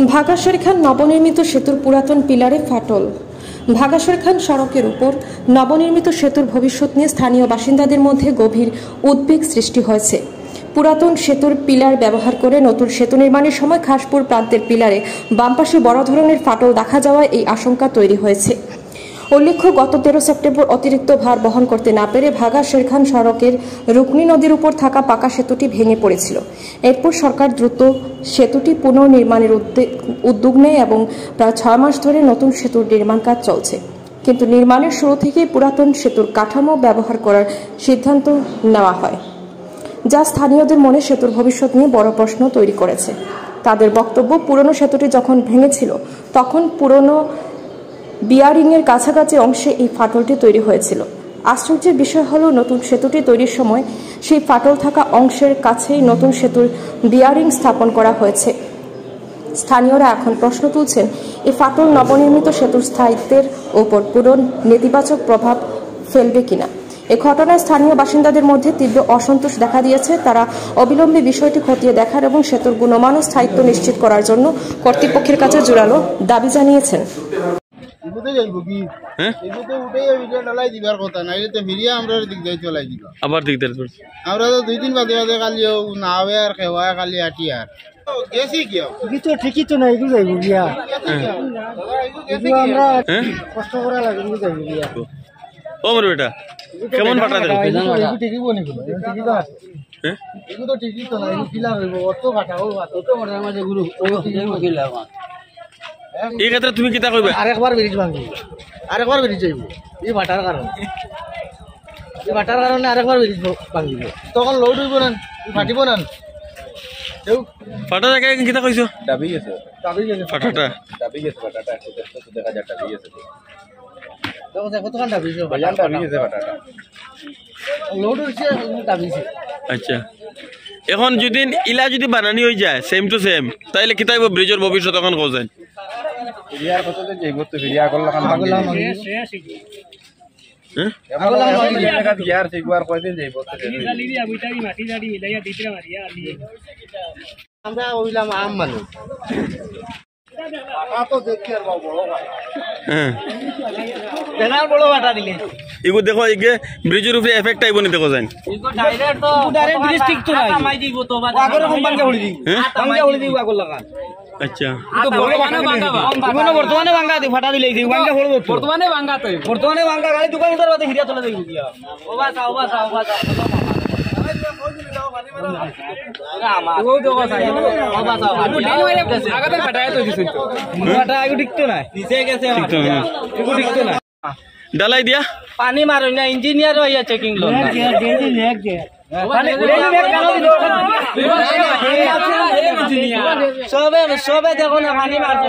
ভাগাসরখান নবনির্মিত সেতুর পুরাতন পিলারে ফাটল। ভাগাসরখান সড়কের উপর নবনির্মিত সেতুর ভবিষ্যৎ নিয়ে স্থানীয় বাসিন্দাদের মধ্যে গভীর উদ্বেগ সৃষ্টি হয়েছে। পুরাতন সেতুর পিলার ব্যবহার করে নতুন সেতু নির্মাণের সময় খাসপুর প্রান্তের পিলারে বাম পাশে বড় ধরনের ফাটল দেখা যাওয়ায় এই আশঙ্কা তৈরি হয়েছে। উল্লেখ্য, গত 13 সেপ্টেম্বর অতিরিক্ত ভার বহন করতে না পেরে ভাগা-শেরখান সড়কের রুকনি নদীর উপর থাকা পাকা সেতুটি ভেঙে পড়েছিল। এরপর সরকার দ্রুত সেতুটি পুনর্নির্মাণের উদ্যোগ নেয় এবং প্রায় 6 মাস ধরে নতুন সেতুর নির্মাণ কাজ চলছে। কিন্তু নির্মাণের শুরু থেকেই পুরাতন সেতুর কাঠামো ব্যবহার করার সিদ্ধান্ত নেওয়া হয়, যা স্থানীয়দের মনে সেতুর ভবিষ্যৎ নিয়ে বড় প্রশ্ন তৈরি করেছে। তাদের বক্তব্য, পুরনো সেতুটি যখন ভেঙেছিল তখন পুরনো বিয়ারিংয়ের কাছাকাছি অংশে এই ফাটলটি তৈরি হয়েছিল। আশ্চর্যের বিষয় হল, নতুন সেতুটি তৈরির সময় সেই ফাটল থাকা অংশের কাছেই নতুন সেতুর বিয়ারিং স্থাপন করা হয়েছে। স্থানীয়রা এখন প্রশ্ন তুলছেন, এই ফাটল নবনির্মিত সেতুর স্থায়িত্বের ওপর পুরো নেতিবাচক প্রভাব ফেলবে কিনা। এ ঘটনায় স্থানীয় বাসিন্দাদের মধ্যে তীব্র অসন্তোষ দেখা দিয়েছে। তারা অবিলম্বে বিষয়টি খতিয়ে দেখার এবং সেতুর গুণমান ও স্থায়িত্ব নিশ্চিত করার জন্য কর্তৃপক্ষের কাছে জোরালো দাবি জানিয়েছেন। আমরা তো 2 দিন বাদে বাদে কালি না আর খেওয়া কালি আটি আর ঠিকই তো নাই যাইব গিয়া আমরা কষ্ট করা লাগে যাইব গিয়া। ও মোর বেটা কেমন ফাটা দেব ঠিকই বনি ঠিকই তো আছে এগুলো তো ঠিকই তো না কিলা হইব অত ফাটা ও তো মরে আমাদের গুরু ও কিলা এই ক্ষেত্রে তুমি কিতা কইবা? আরেকবার ব্রিজ ভাঙি, আরেকবার ব্রিজ যাইব এই ভাটার কারণে, এই ভাটার কারণে আরেকবার ব্রিজ ভাঙিব, তখন লোড হইব না, ফাটিব না। ফাটা জায়গায় কিতা কইছো? দাবি গেছে ফাটাটা, দাবি গেছে ফাটাটা 100 দেখা যায় দাবি গেছে। দেখো দেখো তো দাবি গেছে, বাজান দাবি গেছে ফাটাটা লোড হইছে দাবিছে। আচ্ছা, এখন যদি ইলা যদি বানানি হয়ে যায় সেম টু সেম, তাইলে কিতা হইব ব্রিজের ভবিষ্যৎ তখন কোজেন ফিরিয়ার কত যে যাইব তো ফিরিয়া করলা কান আগলা মাগি আগলা মাগি জায়গা ইয়ার সেগুয়ার কয়দিন যাইব তো গালি দিয়া বুইটারি মাটি দাড়ি মিলাইয়া দিতরা মারিয়া আলি আমরা ওইলাম আম মানুষ আটা তো দেখি আর বড় হ্যাঁ দেনার বড় বাটা দিলে ইগো দেখো ইগে ব্রিজের উপরে এফেক্ট আইবো নি দেখো জান ইগো ডাইরেক্ট ব্রিজ ঠিক তো নাই কামাই দিব তো আগর কোম্পানি হলি দি কামাই হলি দি আগর লাগা। আচ্ছা, তো বর্তমানে ভাঙা দি ফাটা দিলে দি ভাঙা হলো বর্তমানে ভাঙা গাড়ি দোকান উঠার বাদে হিরিয়া চলে যাইব গিয়া ও বাসা ও দেখো সাই ও বাসা আগাতে ফাটায় তো দিছ তো ফাটা আইগো ঠিক তো নাই নিচে গেছে ইগো ঠিক তো না ডালাই দিয়া পানি মারো না ইঞ্জিনিয়ার হইয়া চেকিং লোন না লেগ দে সবে দেখো না পানি মারছে